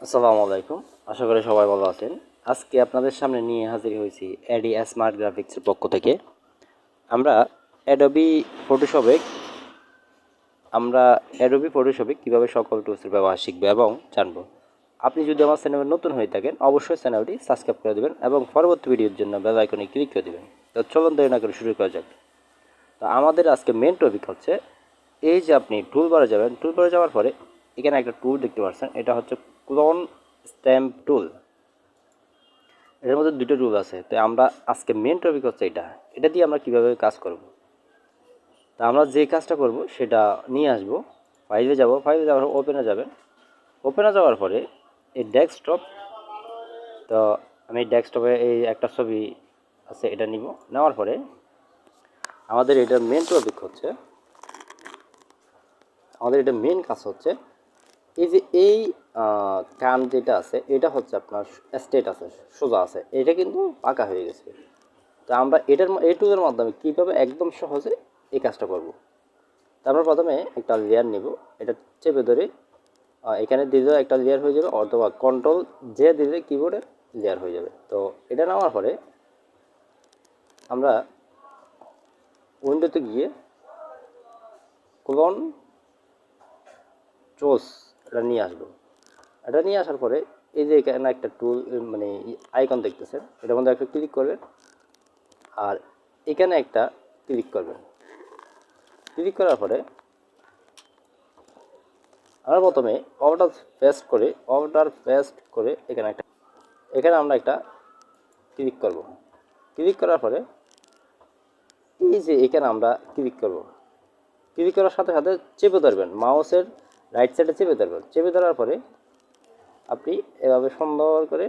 আসসালামু আলাইকুম। আশা করি সবাই ভালো আছেন। আজকে আপনাদের সামনে নিয়ে হাজির হয়েছি এডি স্মার্ট গ্রাফিক্সের পক্ষ থেকে। আমরা অ্যাডোবি ফটোশপে আমরা অ্যাডোবি ফটোশপে কীভাবে সকল টুলসের ব্যবহার শিখবো এবং জানবো। আপনি যদি আমার চ্যানেলে নতুন হয়ে থাকেন অবশ্যই চ্যানেলটি সাবস্ক্রাইব করে দেবেন এবং পরবর্তী ভিডিওর জন্য বেল আইকনে ক্লিক করে দেবেন। তো চলুন দেরি না করে শুরু করা যাক। তো আমাদের আজকে মেন টপিক হচ্ছে এই যে আপনি টুলবারে যাবেন, টুলবারে যাওয়ার পরে এখানে একটা টুল দেখতে পাচ্ছেন, এটা হচ্ছে ক্লোন স্ট্যাম্প টুল। এর মধ্যে দুটো টুল আছে। তো আমরা আজকে মেন টপিক হচ্ছে এটা দিয়ে আমরা কীভাবে কাজ করব। তা আমরা যে কাজটা করব সেটা নিয়ে আসব, ফাইলে যাব, ফাইলে যাওয়ার ওপেনে যাবেন। ওপেনে যাওয়ার পরে এই ডেস্কটপ, তো আমি ডেস্কটপে এই একটা ছবি আছে এটা নিব। নেওয়ার পরে আমাদের এটার মেন টপিক হচ্ছে, আমাদের এটা মেন কাজ হচ্ছে এই যে এই কান যেটা আছে এটা হচ্ছে আপনার স্ট্রেট আছে, সোজা আছে, এটা কিন্তু পাকা হয়ে গেছে। তো আমরা এই টুলের মাধ্যমে কীভাবে একদম সহজে এই কাজটা করব। তো আমরা প্রথমে একটা লেয়ার নিব, এটা চেপে ধরে এখানে দিলে একটা লেয়ার হয়ে যাবে, অথবা কন্ট্রোল যে দিলে কিবোর্ডে লেয়ার হয়ে যাবে। তো এটা নেওয়ার পরে আমরা উইন্ডোতে গিয়ে ক্লোন টুলস এটা নিয়ে আসবো। এটা নিয়ে আসার পরে এই যে এখানে একটা টুল মানে আইকন দেখতেছেন, এটার মধ্যে একটা ক্লিক করবেন আর এখানে একটা ক্লিক করবেন। ক্লিক করার পরে আমরা প্রথমে অর্ডার পেস্ট করে এখানে আমরা একটা ক্লিক করব। ক্লিক করার পরে এই যে এখানে আমরা ক্লিক করব। ক্লিক করার সাথে সাথে চেপে ধরবেন, মাউসের রাইট সাইডে চেপে ধরবেন। চেপে ধরার পরে আপনি এভাবে সুন্দর করে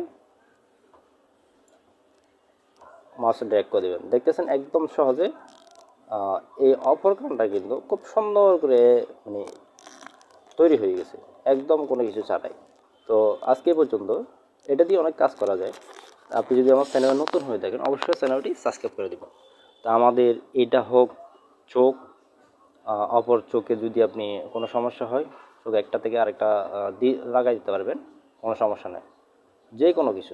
মাউসে ড্র্যাগ করে দেবেন। দেখতেছেন একদম সহজে এই অপর কানটা কিন্তু খুব সুন্দর করে মানে তৈরি হয়ে গেছে, একদম কোনো কিছু ছাড়াই। তো আজকে পর্যন্ত এটা দিয়ে অনেক কাজ করা যায়। আপনি যদি আমার চ্যানেলে নতুন হয়ে থাকেন অবশ্যই চ্যানেলটি সাবস্ক্রাইব করে দেবেন। তা আমাদের এটা হোক চোখ, অপর চোখে যদি আপনি কোনো সমস্যা হয় চোখ একটা থেকে আরেকটা লাগাই দিতে পারবেন, কোনো সমস্যা নেই, যে কোনো কিছু।